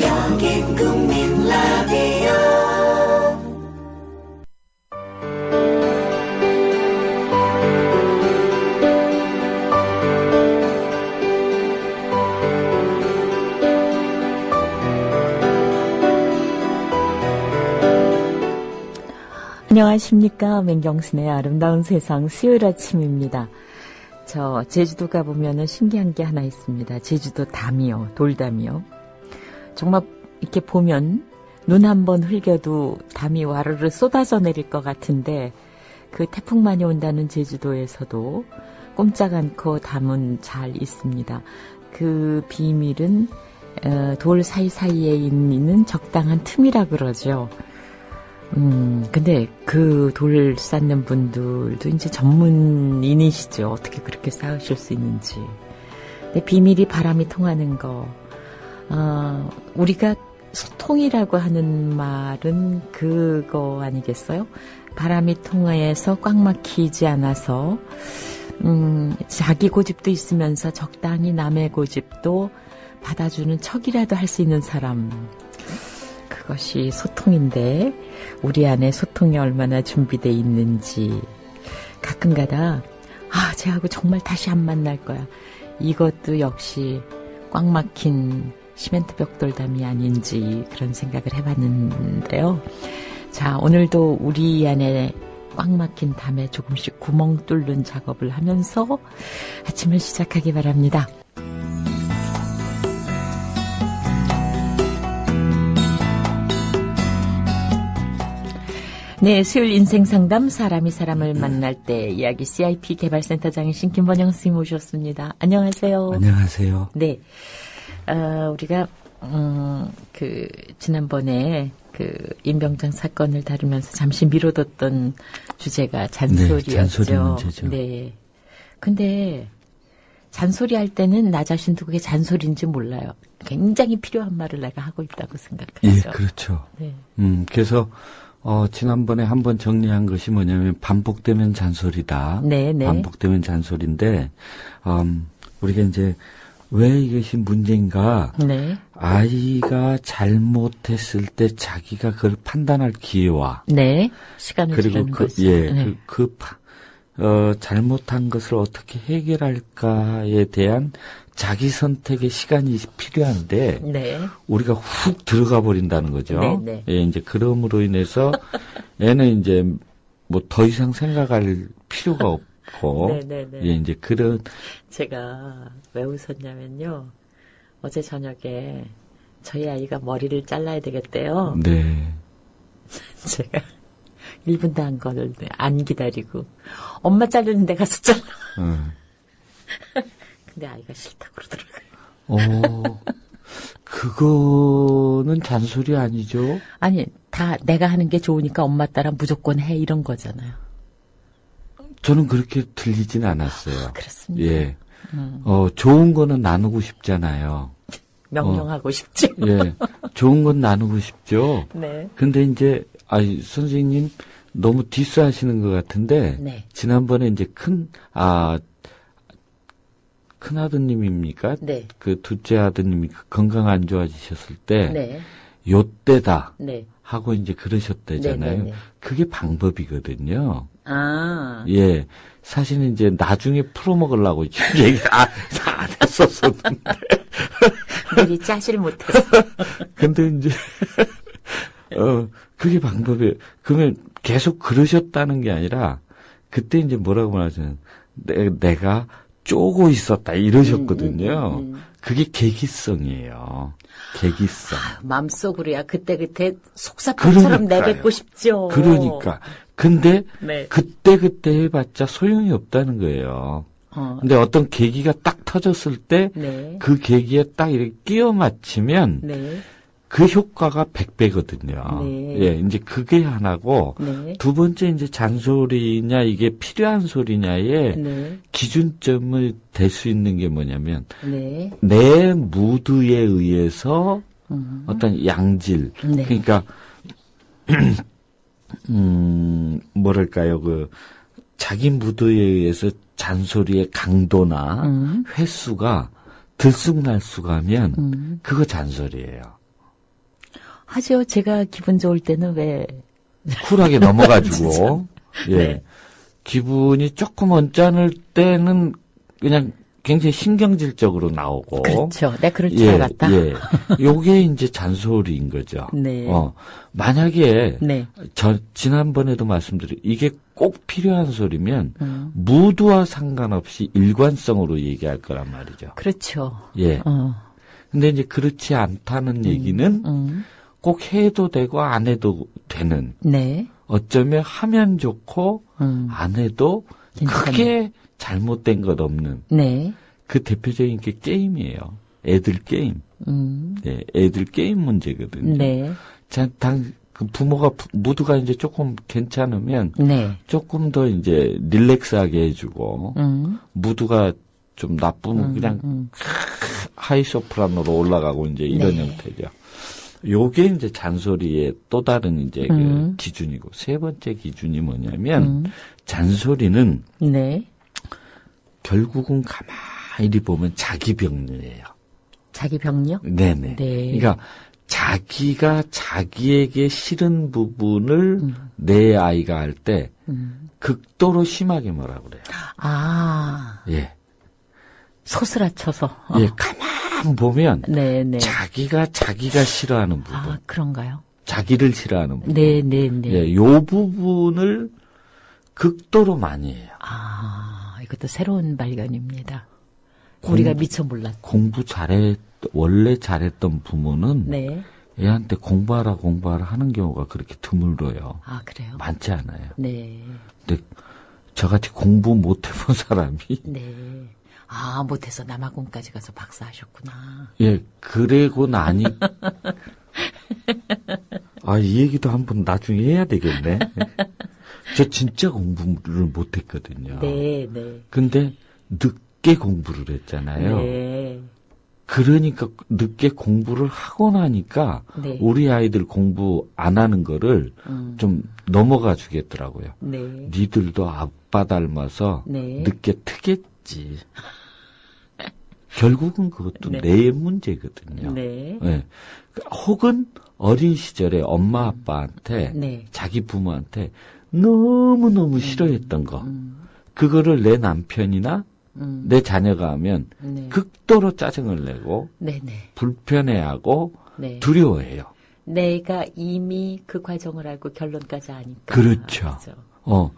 여긴 국민 라디오. 안녕하십니까. 맹경순의 아름다운 세상 수요일 아침입니다. 저 제주도 가보면은 신기한 게 하나 있습니다. 제주도 담이요. 돌담이요. 정말 이렇게 보면 눈 한 번 흘겨도 담이 와르르 쏟아져 내릴 것 같은데 그 태풍만이 온다는 제주도에서도 꼼짝 않고 담은 잘 있습니다. 그 비밀은 돌 사이사이에 있는 적당한 틈이라 그러죠. 근데 그 돌 쌓는 분들도 이제 전문인이시죠. 어떻게 그렇게 쌓으실 수 있는지. 근데 비밀이 바람이 통하는 거. 우리가 소통이라고 하는 말은 그거 아니겠어요? 바람이 통해서 꽉 막히지 않아서, 자기 고집도 있으면서 적당히 남의 고집도 받아주는 척이라도 할 수 있는 사람. 그것이 소통인데 우리 안에 소통이 얼마나 준비되어 있는지 가끔가다 쟤하고 정말 다시 안 만날 거야. 이것도 역시 꽉 막힌 시멘트 벽돌담이 아닌지 그런 생각을 해봤는데요. 자, 오늘도 우리 안에 꽉 막힌 담에 조금씩 구멍 뚫는 작업을 하면서 아침을 시작하기 바랍니다. 네, 수요일 인생상담 사람이 사람을 만날 때 이야기 CIP 개발센터장이신 김번영 선생님 오셨습니다. 안녕하세요. 안녕하세요. 네, 우리가 지난번에 임병장 사건을 다루면서 잠시 미뤄뒀던 주제가 잔소리였죠. 네, 잔소리 문제죠. 네, 근데 잔소리 할 때는 나 자신도 그게 잔소리인지 몰라요. 굉장히 필요한 말을 내가 하고 있다고 생각하죠. 예, 그렇죠. 네. 그래서 지난번에 한번 정리한 것이 뭐냐면 반복되면 잔소리다. 네. 반복되면 잔소리인데, 우리가 이제 왜 이것이 문제인가? 네. 아이가 잘못했을 때 자기가 그걸 판단할 기회와. 네. 시간을 그리고 주는 거죠. 네. 잘못한 것을 어떻게 해결할까에 대한 자기 선택의 시간이 필요한데, 네. 우리가 훅 들어가 버린다는 거죠. 네. 예, 이제 그럼으로 인해서 얘는 이제 뭐 더 이상 생각할 필요가 없고, 네. 예, 이제 그런. 제가 왜 웃었냐면요. 어제 저녁에 저희 아이가 머리를 잘라야 되겠대요. 네. 제가 1분도 안 기다리고 엄마 자르는데 가서 잘라. 근데 아이가 싫다고 그러더라고요. 그거는 잔소리 아니죠? 아니, 다 내가 하는 게 좋으니까 엄마 따라 무조건 해 이런 거잖아요. 저는 그렇게 들리진 않았어요. 그렇습니다. 예. 좋은 거는 나누고 싶잖아요. 명령하고 싶죠. 예. 좋은 건 나누고 싶죠. 네. 근데 이제, 선생님 너무 디스하시는 것 같은데, 네. 지난번에 이제 큰 아드님입니까? 네. 그 둘째 아드님이 건강 안 좋아지셨을 때, 네. 요때다. 네. 하고 이제 그러셨대잖아요. 네. 그게 방법이거든요. 예. 사실은 이제 나중에 풀어먹으려고 얘기를 안 했었었는데. 미리 짜질 못해서. 근데 이제, 그게 방법이에요. 그러면 계속 그러셨다는 게 아니라, 그때 이제 뭐라고 말하자면, 내가 쪼고 있었다, 이러셨거든요. 그게 계기성이에요. 계기성. 마음속으로야 그때 속사포처럼 내뱉고 싶죠. 그러니까. 근데 네. 그때 해봤자 소용이 없다는 거예요. 근데 어떤 계기가 딱 터졌을 때 그 계기에 딱 이렇게 끼워 맞추면 그 효과가 100배거든요. 네. 예, 이제 그게 하나고 두 번째 이제 잔소리냐 이게 필요한 소리냐의 기준점을 댈 수 있는 게 뭐냐면 내 무드에 의해서 어떤 양질 그러니까 뭐랄까요 자기 무드에 의해서 잔소리의 강도나 횟수가 들쑥날쑥하면 그거 잔소리예요. 하죠. 제가 기분 좋을 때는 왜 쿨하게 넘어가지고 예. 네. 기분이 조금 언짢을 때는 그냥 굉장히 신경질적으로 나오고. 그렇죠. 내가 그럴 줄 알았다. 예. 요게 이제 잔소리인 거죠. 네. 만약에, 네. 지난번에도 말씀드린, 이게 꼭 필요한 소리면, 무드와 상관없이 일관성으로 얘기할 거란 말이죠. 그렇죠. 예. 근데 이제 그렇지 않다는 얘기는, 꼭 해도 되고 안 해도 되는. 네. 어쩌면 하면 좋고, 안 해도 크게 잘못된 것 없는. 네. 그 대표적인 게 게임이에요. 애들 게임. 네, 애들 게임 문제거든요. 네. 그 부모가, 무드가 이제 조금 괜찮으면. 네. 조금 더 이제 릴렉스하게 해주고. 무드가 좀 나쁘면 그냥 하이 소프라노로 올라가고 이제 이런 네. 형태죠. 요게 이제 잔소리의 또 다른 이제 그 기준이고. 세 번째 기준이 뭐냐면, 잔소리는. 네. 결국은 가만히 보면 자기 병리예요. 자기 병력? 네네. 네. 그러니까 자기가 자기에게 싫은 부분을 내 아이가 할 때 극도로 심하게 뭐라 그래요. 아. 예. 소스라쳐서. 예, 가만 보면 네네. 자기가 싫어하는 부분. 아, 그런가요? 자기를 싫어하는 부분. 네네네. 예, 요 부분을 극도로 많이 해요. 아, 이것도 새로운 발견입니다. 우리가 미처 몰랐죠. 원래 잘했던 부모는 네. 애한테 공부하라 하는 경우가 그렇게 드물어요. 아, 그래요? 많지 않아요. 네. 근데 저같이 공부 못 해본 사람이. 네. 아, 못해서 남아공까지 가서 박사하셨구나. 예, 그러고 나니. 이 얘기도 한번 나중에 해야 되겠네. 저 진짜 공부를 못 했거든요. 네, 네. 근데 늦게 공부를 했잖아요. 네. 그러니까 늦게 공부를 하고 나니까 네. 우리 아이들 공부 안 하는 거를 좀 넘어가 주겠더라고요. 네. 니들도 아빠 닮아서 네. 늦게 트겠지. 결국은 그것도 네. 내 문제거든요. 네. 네. 혹은 어린 시절에 엄마 아빠한테 네. 자기 부모한테 너무너무 싫어했던 거. 그거를 내 남편이나 내 자녀가 하면 네. 극도로 짜증을 내고 네네. 불편해하고 네. 두려워해요. 내가 이미 그 과정을 알고 결론까지 아니까. 그렇죠. 그렇죠.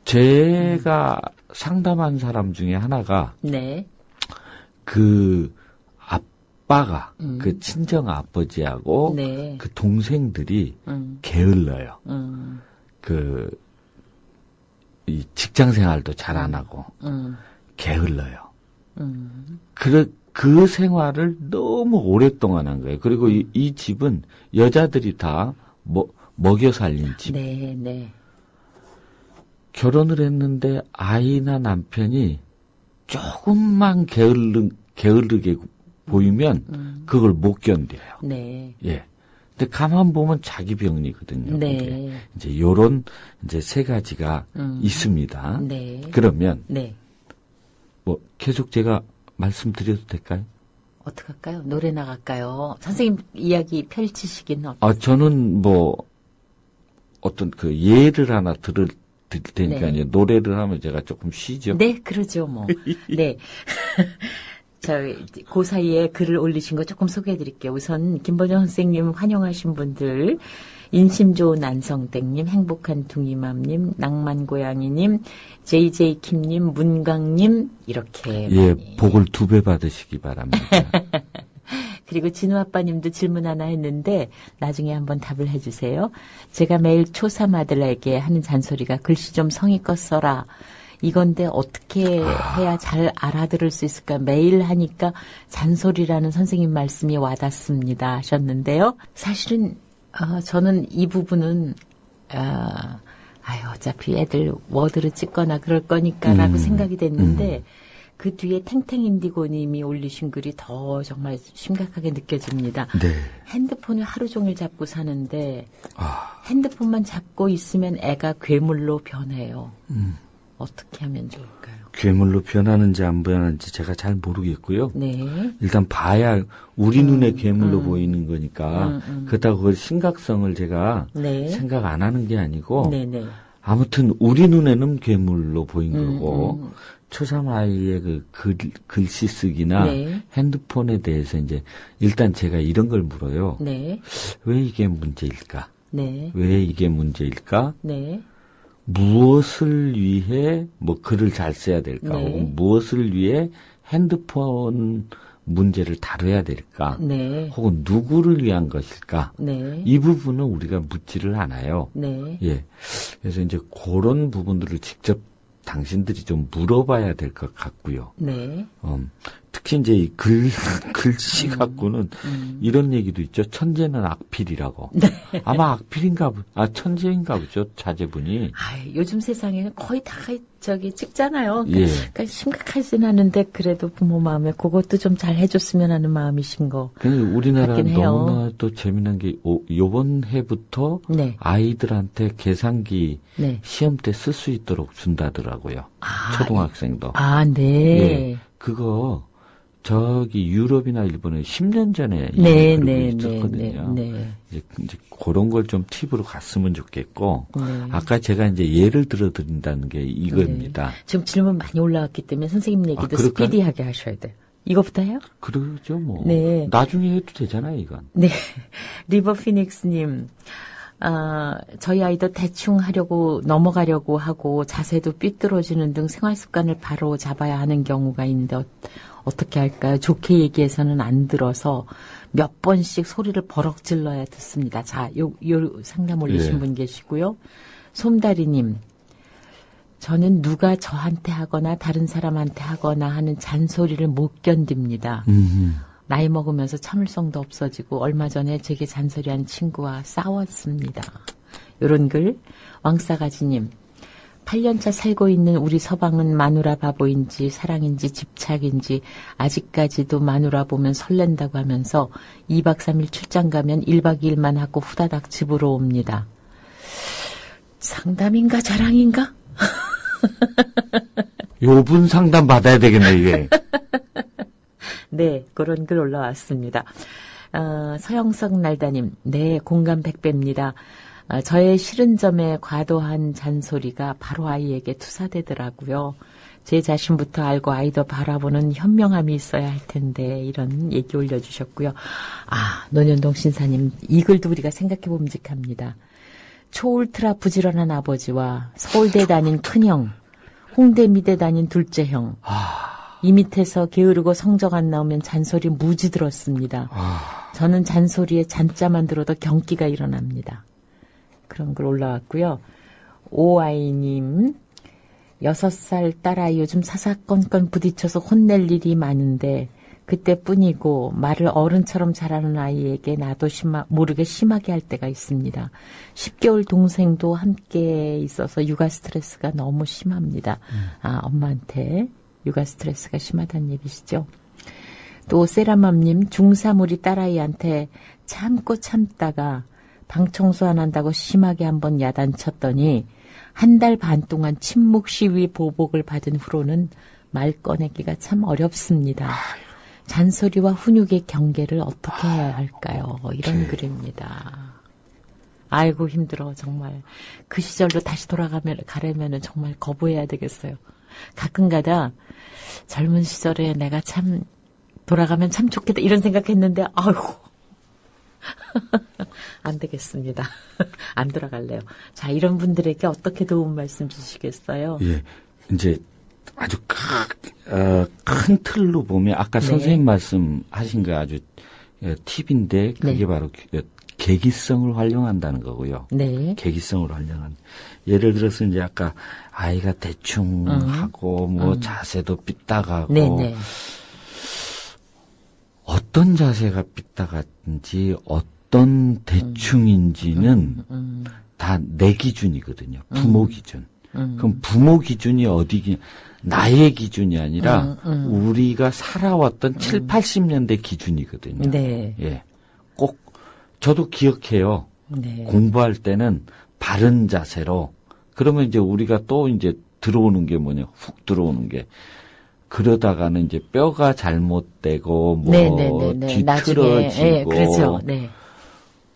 제가 상담한 사람 중에 하나가 네. 그 아빠가 그 친정 아버지하고 네. 그 동생들이 게을러요. 이 직장 생활도 잘 안 하고 게을러요. 그 생활을 너무 오랫동안 한 거예요. 그리고 이 집은 여자들이 다 먹여 살린 집. 네, 네. 결혼을 했는데 아이나 남편이 조금만 게으르게 보이면 그걸 못 견뎌요. 네. 예. 근데 가만 보면 자기 병리거든요. 네. 이제 요런 이제 세 가지가 있습니다. 네. 그러면 네. 계속 제가 말씀드려도 될까요? 어떡할까요? 노래 나갈까요? 선생님 이야기 펼치시기는 저는 어떤 그 예를 하나 드릴 테니까 네. 노래를 하면 제가 조금 쉬죠. 네, 그러죠, 네. 그 사이에 글을 올리신 거 조금 소개해 드릴게요. 우선, 김보정 선생님 환영하신 분들, 인심 좋은 안성댁님, 행복한 둥이맘님, 낭만고양이님, JJ킴님, 문강님, 이렇게. 예, 복을 2배 받으시기 바랍니다. 그리고 진우 아빠님도 질문 하나 했는데 나중에 한번 답을 해주세요. 제가 매일 초3 아들에게 하는 잔소리가 글씨 좀 성의껏 써라. 이건데 어떻게 해야 잘 알아들을 수 있을까? 매일 하니까 잔소리라는 선생님 말씀이 와닿습니다 하셨는데요. 사실은 저는 이 부분은 어차피 애들 워드를 찍거나 그럴 거니까라고 생각이 됐는데 그 뒤에 탱탱인디고님이 올리신 글이 더 정말 심각하게 느껴집니다. 네. 핸드폰을 하루 종일 잡고 사는데 핸드폰만 잡고 있으면 애가 괴물로 변해요. 어떻게 하면 좋을까요? 괴물로 변하는지 안 변하는지 제가 잘 모르겠고요. 네. 일단 봐야 우리 눈에 괴물로 보이는 거니까 그렇다고 그 심각성을 제가 네. 생각 안 하는 게 아니고 네네. 아무튼 우리 눈에는 괴물로 보인 거고 초3 아이의 그 글씨 쓰기나 네. 핸드폰에 대해서 이제 일단 제가 이런 걸 물어요. 네. 왜 이게 문제일까? 네. 왜 이게 문제일까? 네. 무엇을 위해 뭐 글을 잘 써야 될까? 네. 혹은 무엇을 위해 핸드폰 문제를 다뤄야 될까? 네. 혹은 누구를 위한 것일까? 네. 이 부분은 우리가 묻지를 않아요. 네. 예. 그래서 이제 그런 부분들을 직접 당신들이 좀 물어봐야 될 것 같고요. 네. 특히 이제 이 글씨 갖고는 이런 얘기도 있죠. 천재는 악필이라고. 네. 아마 악필인가, 천재인가 보죠. 자제분이. 요즘 세상에 거의 다 찍잖아요. 예. 그러니까 심각하진 않은데 그래도 부모 마음에 그것도 좀 잘 해줬으면 하는 마음이신 거. 우리나라는 너무나 또 재미난 게 요번 해부터 네. 아이들한테 계산기 네. 시험 때 쓸 수 있도록 준다더라고요. 초등학생도. 네. 예. 그거 저기 유럽이나 일본에 10년 전에 네, 그러고 네, 있었거든요. 네. 이제 그런 걸 좀 팁으로 갔으면 좋겠고 네. 아까 제가 이제 예를 들어 드린다는 게 이겁니다. 네. 지금 질문 많이 올라왔기 때문에 선생님 얘기도 스피디하게 하셔야 돼요. 이거부터 해요? 그러죠, 뭐. 네. 나중에 해도 되잖아요, 이건. 네. 리버 피닉스님. 저희 아이도 대충 넘어가려고 하고 자세도 삐뚤어지는 등 생활 습관을 바로 잡아야 하는 경우가 있는데 어떻게 할까요? 좋게 얘기해서는 안 들어서 몇 번씩 소리를 버럭 질러야 듣습니다. 자, 요 상담 올리신 분 계시고요. 솜다리님. 저는 누가 저한테 하거나 다른 사람한테 하거나 하는 잔소리를 못 견딥니다. 나이 먹으면서 참을성도 없어지고 얼마 전에 제게 잔소리한 친구와 싸웠습니다. 요런 글. 왕싸가지님. 8년차 살고 있는 우리 서방은 마누라 바보인지 사랑인지 집착인지 아직까지도 마누라 보면 설렌다고 하면서 2박 3일 출장 가면 1박 2일만 하고 후다닥 집으로 옵니다. 상담인가 자랑인가? 요분 상담 받아야 되겠네, 이게. 네, 그런 글 올라왔습니다. 서영석 날다님, 네, 공감 100배입니다. 저의 싫은 점에 과도한 잔소리가 바로 아이에게 투사되더라고요. 제 자신부터 알고 아이도 바라보는 현명함이 있어야 할 텐데 이런 얘기 올려주셨고요. 노년동 신사님, 이 글도 우리가 생각해 봄직합니다. 초울트라 부지런한 아버지와 서울대 다닌 큰형, 홍대 미대 다닌 둘째형. 이 밑에서 게으르고 성적 안 나오면 잔소리 무지 들었습니다. 저는 잔소리에 잔자만 들어도 경기가 일어납니다. 그런 글 올라왔고요. 오아이님, 6살 딸아이 요즘 사사건건 부딪혀서 혼낼 일이 많은데 그때뿐이고 말을 어른처럼 잘하는 아이에게 나도 모르게 심하게 할 때가 있습니다. 10개월 동생도 함께 있어서 육아 스트레스가 너무 심합니다. 엄마한테 육아 스트레스가 심하다는 얘기시죠. 또 세라맘님, 중3 우리 딸아이한테 참고 참다가 방 청소 안 한다고 심하게 한번 야단쳤더니 한 달 반 동안 침묵 시위 보복을 받은 후로는 말 꺼내기가 참 어렵습니다. 잔소리와 훈육의 경계를 어떻게 해야 할까요? 이런 글입니다. 아이고 힘들어 정말. 그 시절로 다시 가려면 정말 거부해야 되겠어요. 가끔가다 젊은 시절에 내가 참 돌아가면 참 좋겠다 이런 생각했는데 아이고 안 되겠습니다. 안 돌아갈래요. 자, 이런 분들에게 어떻게 도움 말씀 주시겠어요? 예, 이제 아주 큰 틀로 보면 아까 선생님 말씀하신 거 아주 팁인데 그게 바로 계기성을 활용한다는 거고요. 네. 계기성을 활용한. 예를 들어서 이제 아까 아이가 대충 하고 자세도 삐딱하고 네네. 어떤 자세가 삐딱한지 어떤 대충인지는 다 내 기준이거든요. 부모 기준. 그럼 부모 기준이 나의 기준이 아니라 우리가 살아왔던 7, 80년대 기준이거든요. 네. 예. 꼭 저도 기억해요. 네. 공부할 때는 바른 자세로 그러면 이제 우리가 또 이제 들어오는 게 뭐냐, 훅 들어오는 게. 그러다가는 이제 뼈가 잘못되고, 뭐, 뒤틀어지고. 네, 그렇죠. 네.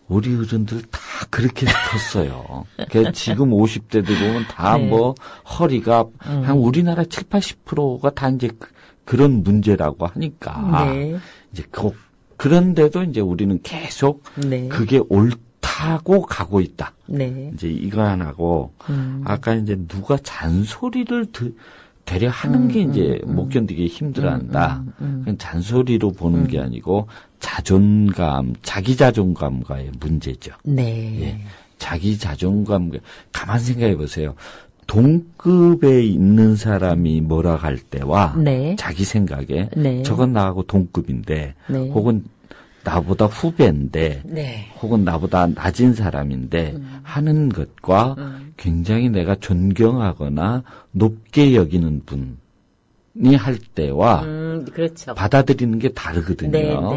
우리 어른들 다 그렇게 컸어요. 그러니까 지금 50대들 보면 다 뭐, 허리가, 한 우리나라 7, 80%가 다 이제 그런 문제라고 하니까. 이제 그런데도 이제 우리는 계속 그게 옳다고 가고 있다. 이제 이거 하나고, 아까 이제 누가 잔소리를 되려 하는 게 이제 못 견디게 힘들어한다. 그건 잔소리로 보는 게 아니고 자존감, 자기 자존감과의 문제죠. 예. 자기 자존감, 가만 생각해 보세요. 동급에 있는 사람이 뭐라 할 때와 자기 생각에 저건 나하고 동급인데 혹은 나보다 후배인데 혹은 나보다 낮은 사람인데 하는 것과 굉장히 내가 존경하거나 높게 여기는 분이 할 때와 그렇죠. 받아들이는 게 다르거든요.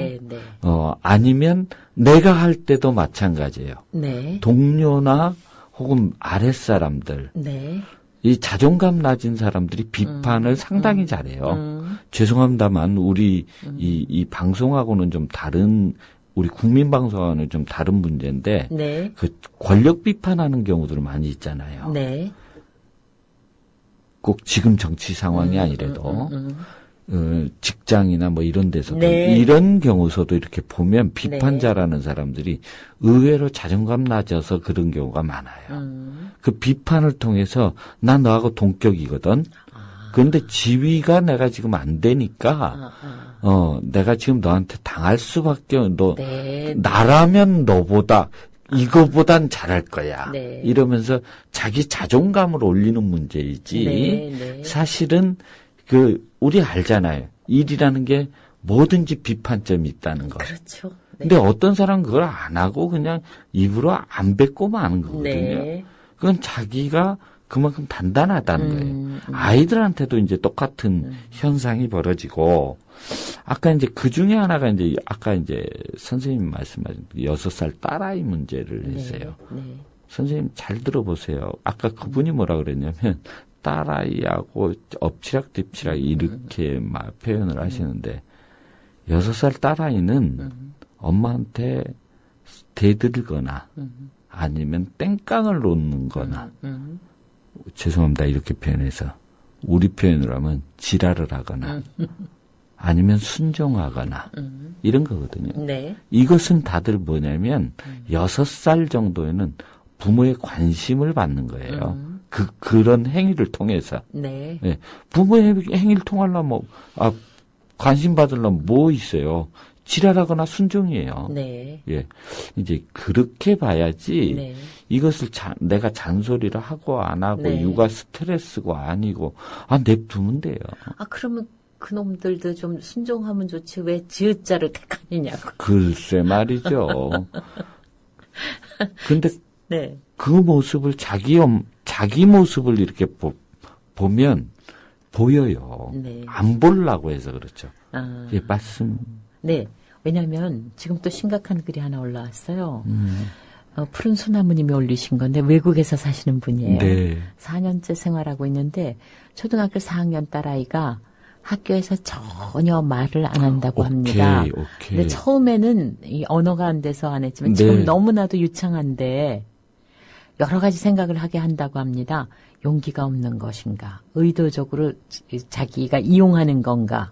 아니면 내가 할 때도 마찬가지예요. 동료나 혹은 아랫사람들 이 자존감 낮은 사람들이 비판을 상당히 잘해요. 죄송합니다만 우리 이 방송하고는 좀 다른 우리 국민방송하고는 좀 다른 문제인데 그 권력 비판하는 경우들은 많이 있잖아요. 꼭 지금 정치 상황이 아니라도 직장이나 뭐 이런 데서도 이런 경우서도 이렇게 보면 비판자라는 사람들이 의외로 자존감 낮아서 그런 경우가 많아요. 그 비판을 통해서 나 너하고 동격이거든. 그런데 지위가 내가 지금 안 되니까 내가 지금 너한테 당할 수밖에 나라면 너보다 이거보단 잘할 거야. 이러면서 자기 자존감을 올리는 문제이지. 사실은 우리 알잖아요. 일이라는 게 뭐든지 비판점이 있다는 거. 그렇죠. 근데 어떤 사람은 그걸 안 하고 그냥 입으로 안 뱉고 마는 거거든요. 그건 자기가 그만큼 단단하다는 거예요. 아이들한테도 이제 똑같은 현상이 벌어지고, 아까 이제 그 중에 하나가 이제 아까 이제 선생님 말씀하신 6살 딸아이 문제를 했어요. 선생님 잘 들어보세요. 아까 그분이 뭐라 그랬냐면, 딸아이하고 엎치락뒤치락 이렇게 막 표현을 하시는데 6살 딸아이는 엄마한테 대들거나 아니면 땡깡을 놓는 거나 죄송합니다 이렇게 표현해서 우리 표현으로 하면 지랄을 하거나 아니면 순종하거나 이런 거거든요. 이것은 다들 뭐냐면 6살 정도에는 부모의 관심을 받는 거예요. 그런 행위를 통해서. 예. 부모의 행위를 통하려면, 관심 받으려면 뭐 있어요? 지랄하거나 순종이에요. 예. 이제 그렇게 봐야지, 이것을 내가 잔소리를 하고 안 하고, 육아 스트레스가 아니고, 냅두면 돼요. 그러면 그놈들도 좀 순종하면 좋지, 왜 지읒자를 택하느냐고. 글쎄 말이죠. 근데, 그 모습을 자기 모습을 이렇게 보면 보여요. 안 보려고 해서 그렇죠. 예, 말씀. 왜냐하면 지금 또 심각한 글이 하나 올라왔어요. 푸른 소나무님이 올리신 건데 외국에서 사시는 분이에요. 4년째 생활하고 있는데 초등학교 4학년 딸아이가 학교에서 전혀 말을 안 한다고 합니다. 근데 처음에는 이 언어가 안 돼서 안 했지만 지금 너무나도 유창한데 여러 가지 생각을 하게 한다고 합니다. 용기가 없는 것인가? 의도적으로 자기가 이용하는 건가?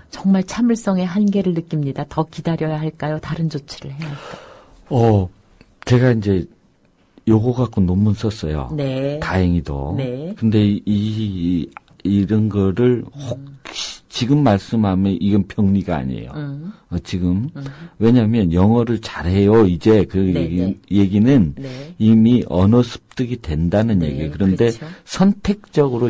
정말 참을성의 한계를 느낍니다. 더 기다려야 할까요? 다른 조치를 해야 할까요? 제가 이제 요거 갖고 논문 썼어요. 다행히도. 근데 이런 거를 혹시 지금 말씀하면 이건 병리가 아니에요. 지금. 왜냐하면 영어를 잘해요. 이제 그 얘기는 이미 언어 습득이 된다는 얘기예요. 그런데 선택적으로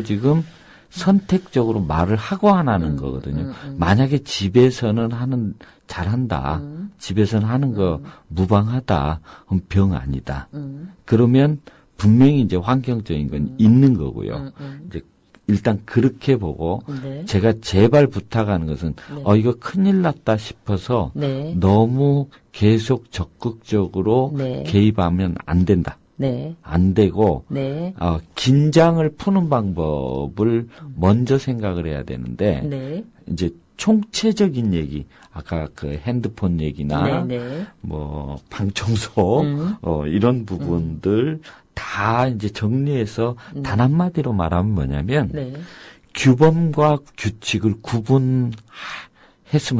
말을 하고 안 하는 거거든요. 만약에 집에서는 잘한다. 집에서는 하는 거 무방하다. 그럼 병 아니다. 그러면 분명히 이제 환경적인 건 있는 거고요. 이제 일단 그렇게 보고 제가 제발 부탁하는 것은 이거 큰일 났다 싶어서 너무 계속 적극적으로 개입하면 안 된다. 네. 안 되고, 네. 긴장을 푸는 방법을 먼저 생각을 해야 되는데, 네. 이제 총체적인 얘기, 아까 그 핸드폰 얘기나, 네네. 뭐, 방청소, 이런 부분들 다 이제 정리해서 단 한마디로 말하면 뭐냐면, 네. 규범과 규칙을 구분했으면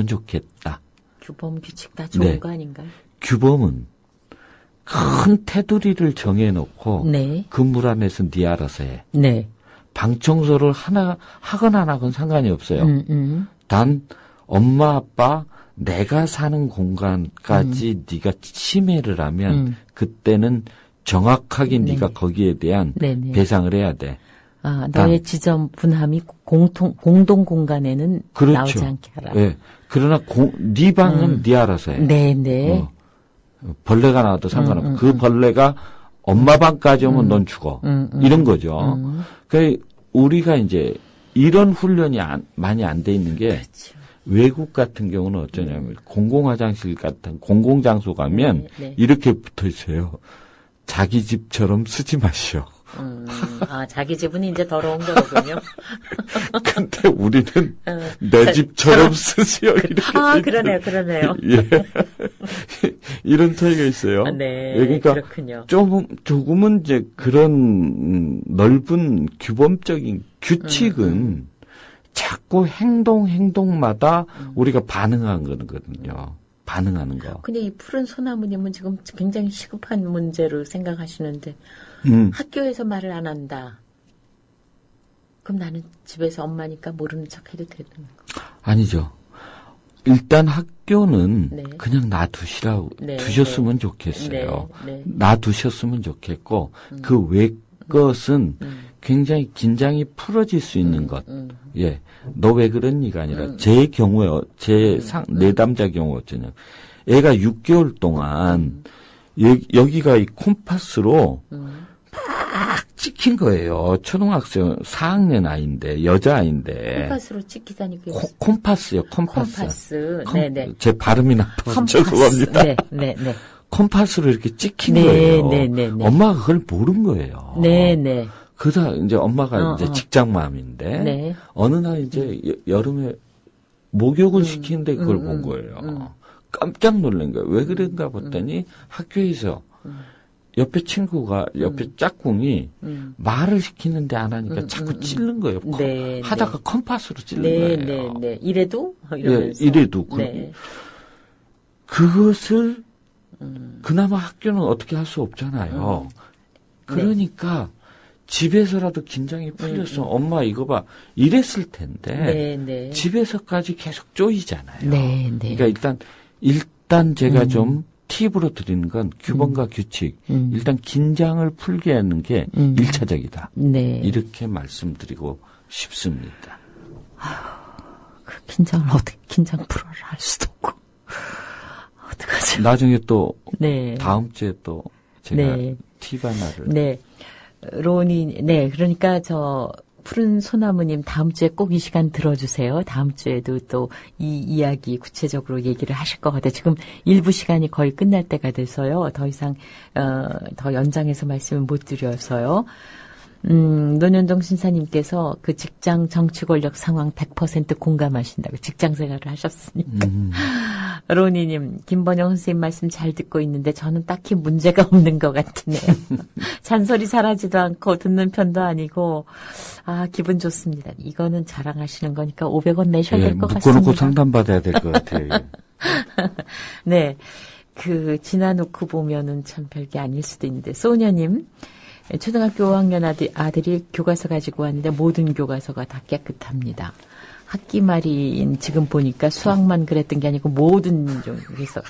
좋겠다. 규범, 규칙 다 좋은 거 아닌가요? 규범은 큰 테두리를 정해놓고, 네. 그 물 안에서 네 알아서 해. 네. 방청소를 하건 안 하건 상관이 없어요. 단 엄마 아빠 내가 사는 공간까지 네가 침해를 하면 그때는 정확하게 네가 거기에 대한 배상을 해야 돼. 너의 지저분함이 공동 공간에는 그렇죠. 나오지 않게 하라. 네. 그러나 네 방은 네 알아서 해. 네네. 벌레가 나와도 상관없고 그 벌레가 엄마 방까지 오면 넌 죽어. 이런 거죠. 그러니까 우리가 이제 이런 훈련이 많이 안 돼 있는 게 그렇죠. 외국 같은 경우는 어쩌냐면 공공화장실 같은 공공장소 가면 이렇게 붙어 있어요. 자기 집처럼 쓰지 마시오. 자기 집은 이제 더러운 거군요. 근데 우리는 내 집처럼 쓰시오. 이렇게. 그러네요. 예. 이런 차이가 있어요. 네. 그러니까 그렇군요. 조금은 이제 그런 넓은 규범적인 규칙은 자꾸 행동마다 우리가 반응하는 거거든요. 반응하는 거. 근데 이 푸른 소나무님은 지금 굉장히 시급한 문제로 생각하시는데 학교에서 말을 안 한다. 그럼 나는 집에서 엄마니까 모르는 척 해도 되는 거? 아니죠. 일단 학교는 그냥 두셨으면 좋겠어요. 놔두셨으면 좋겠고 그 외 것은 굉장히 긴장이 풀어질 수 있는 것. 예. 너 왜 그랬니가 아니라 제 경우에 내담자 경우 어쩌냐. 애가 6개월 동안 여기가 이 콤파스로 막 찍힌 거예요. 초등학생 4학년 아이인데 여자아이인데. 콤파스로 찍히다니 그게 콤파스요. 콤파스. 네네. 제 발음이 나빠서 죄송합니다. 네. 콤파스로 이렇게 찍힌 거예요. 네. 엄마가 그걸 모른 거예요. 네. 그다 이제 엄마가 이제 직장맘인데 어느 날 이제 여름에 목욕을 시키는데 그걸 본 거예요. 깜짝 놀란 거예요. 왜 그런가 봤더니 학교에서 옆에 짝꿍이 말을 시키는데 안 하니까 자꾸 찌른 거예요. 하다가 컴파스로 찌른 거예요. 네. 이래도? 이러면서. 이래도. 그것을 그나마 학교는 어떻게 할 수 없잖아요. 그러니까 집에서라도 긴장이 풀렸어. 엄마 이거 봐. 이랬을 텐데 집에서까지 계속 쪼이잖아요. 그러니까 일단 제가 좀 팁으로 드리는 건 규범과 규칙. 일단 긴장을 풀게 하는 게 1차적이다. 이렇게 말씀드리고 싶습니다. 그 긴장을 어떻게 긴장 풀어라 할 수도 없고. 어떡하죠? 나중에 또 다음 주에 또 제가 팁 하나를. 로니, 그러니까 푸른 소나무님 다음 주에 꼭 이 시간 들어주세요. 다음 주에도 또 이 이야기 구체적으로 얘기를 하실 것 같아요. 지금 일부 시간이 거의 끝날 때가 돼서요. 더 이상, 더 연장해서 말씀을 못 드려서요. 노년동 신사님께서 그 직장 정치 권력 상황 100% 공감하신다고 직장 생활을 하셨으니까. 로니님, 김번영 선생님 말씀 잘 듣고 있는데 저는 딱히 문제가 없는 것 같으네요. 잔소리 잘하지도 않고 듣는 편도 아니고 기분 좋습니다. 이거는 자랑하시는 거니까 500원 내셔야 될 것 같습니다. 묶어놓고 상담받아야 될 것 같아요. 네, 지나놓고 보면은 참 별게 아닐 수도 있는데 소녀님. 초등학교 5학년 아들이 교과서 가지고 왔는데 모든 교과서가 다 깨끗합니다. 학기 말인 지금 보니까 수학만 그랬던 게 아니고 모든 좀 그래서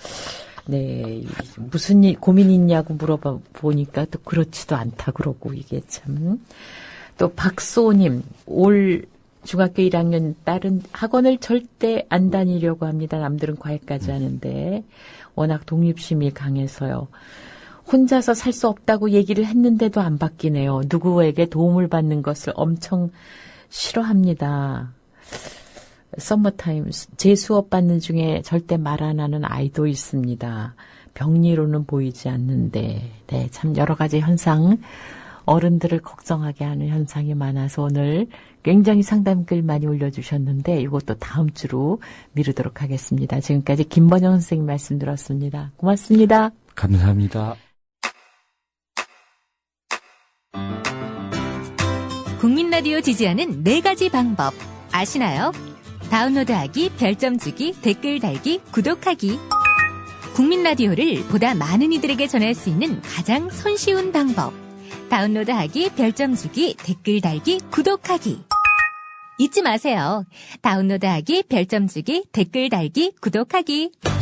무슨 고민이 있냐고 물어봐 보니까 또 그렇지도 않다 그러고 이게 참. 또 박소님 올 중학교 1학년 딸은 학원을 절대 안 다니려고 합니다. 남들은 과외까지 하는데 워낙 독립심이 강해서요. 혼자서 살 수 없다고 얘기를 했는데도 안 바뀌네요. 누구에게 도움을 받는 것을 엄청 싫어합니다. 서머타임 제 수업 받는 중에 절대 말 안 하는 아이도 있습니다. 병리로는 보이지 않는데, 네, 참 여러 가지 현상, 어른들을 걱정하게 하는 현상이 많아서 오늘 굉장히 상담글 많이 올려주셨는데 이것도 다음 주로 미루도록 하겠습니다. 지금까지 김번영 선생님 말씀 들었습니다. 고맙습니다. 감사합니다. 국민라디오 지지하는 4가지 방법 아시나요? 다운로드하기, 별점 주기, 댓글 달기, 구독하기. 국민라디오를 보다 많은 이들에게 전할 수 있는 가장 손쉬운 방법. 다운로드하기, 별점 주기, 댓글 달기, 구독하기. 잊지 마세요. 다운로드하기, 별점 주기, 댓글 달기, 구독하기.